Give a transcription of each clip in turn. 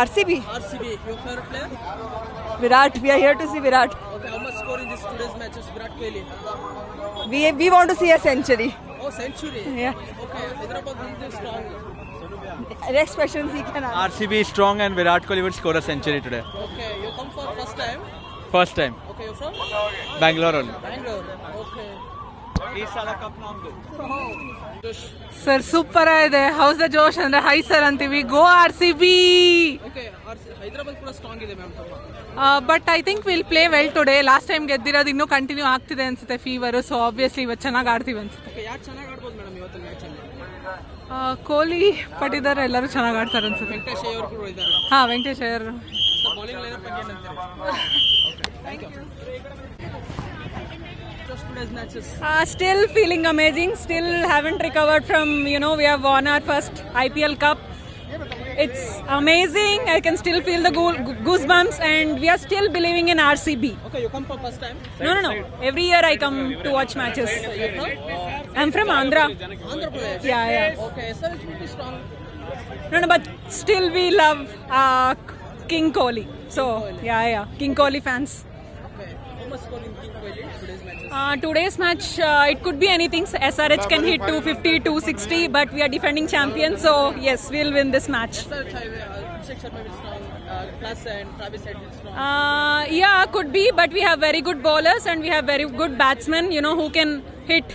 RCB. RCB. Your favorite player? Virat. We are here to see Virat. Okay. How much score in this today's matches? Virat Kohli. We want to see a century. Oh, century. Yeah. Okay. Hyderabad will be strong. Next question, he can answer. RCB is strong and Virat Kohli will score a century today. Okay. You come for first time. First time. Okay. You're from Bangalore only. Bangalore. Okay. Sir super ಆಗಿದೆ. House the ಜೋಶ್ ಅಂದ್ರೆ high sir ಅಂತೀವಿ. ಗೋ RCB. Okay. Hyderabad ಕೂಡ strong ಇದೆ ma'am ತುಂಬ. But I think will play well today. Last time ಗೆದ್ದಿರೋದು ಇನ್ನೂ continue ಆಗ್ತಿದೆ ಅನ್ಸುತ್ತೆ ಫೀವರು. ಸೊ ಆಬ್ವಿಯಸ್ಲಿ ಇವತ್ತು ಚೆನ್ನಾಗಿ ಆಡ್ತೀವಿ ಅನ್ಸುತ್ತೆ. Okay. ಯಾರು ಚೆನ್ನಾಗಿ ಆಡ್ಬೋದು ಮೇಡಮ್ ಇವತ್ತು ಮ್ಯಾಚಲ್ಲಿ? ಕೊಹ್ಲಿ ಪಟ್ಟಿದಾರೆ ಎಲ್ಲರೂ ಚೆನ್ನಾಗಿ ಆಡ್ತಾರೆ ಅನ್ಸುತ್ತೆ. ವೆಂಕಟೇಶ್ ಅಯ್ಯರ್ ಕೂಡ ಇದ್ದಾರೆ. ಹಾ, ವೆಂಕಟೇಶ್ ಅಯ್ಯರ್. ಬೌಲಿಂಗ್ ಲೈನಪ್ ಬಗ್ಗೆ ಏನಂತೀರಿ? Okay. Thank you. Just today's matches. Still feeling amazing. Still haven't recovered from, we have won our first IPL Cup. It's amazing. I can still feel the goosebumps and we are still believing in RCB. Okay. You come for first time? No. Every year I come to watch matches. You're from? I'm from Andhra. Andhra Pradesh. Yeah. Okay. SRH will be strong. No, but still we love King Kohli. So, yeah. King Kohli fans. Okay. How much score in King Kohli today's matches? Today's match, it could be anything. SRH can hit 250, 260, but we are defending champions. So, yes, we'll win this match. SRH Abhishek Sharma will strong. Plus and Travis Head will strong. Yeah, could be, but we have very good bowlers and we have very good batsmen, who can hit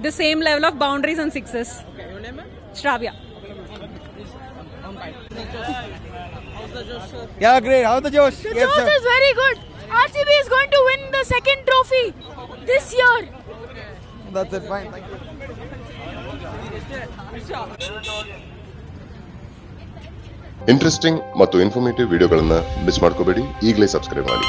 the same level of boundaries and sixes. Okay. Your name? Shravya. How's the Josh, sir? Yeah, great. How the Josh? The Josh is very good. RCB is going to win the second trophy this year. That's it. Fine. Thank you. Interesting ಮತ್ತು informative ವಿಡಿಯೋಗಳನ್ನು miss ಮಾಡ್ಕೋಬೇಡಿ. ಈಗಲೇ subscribe ಮಾಡಿ.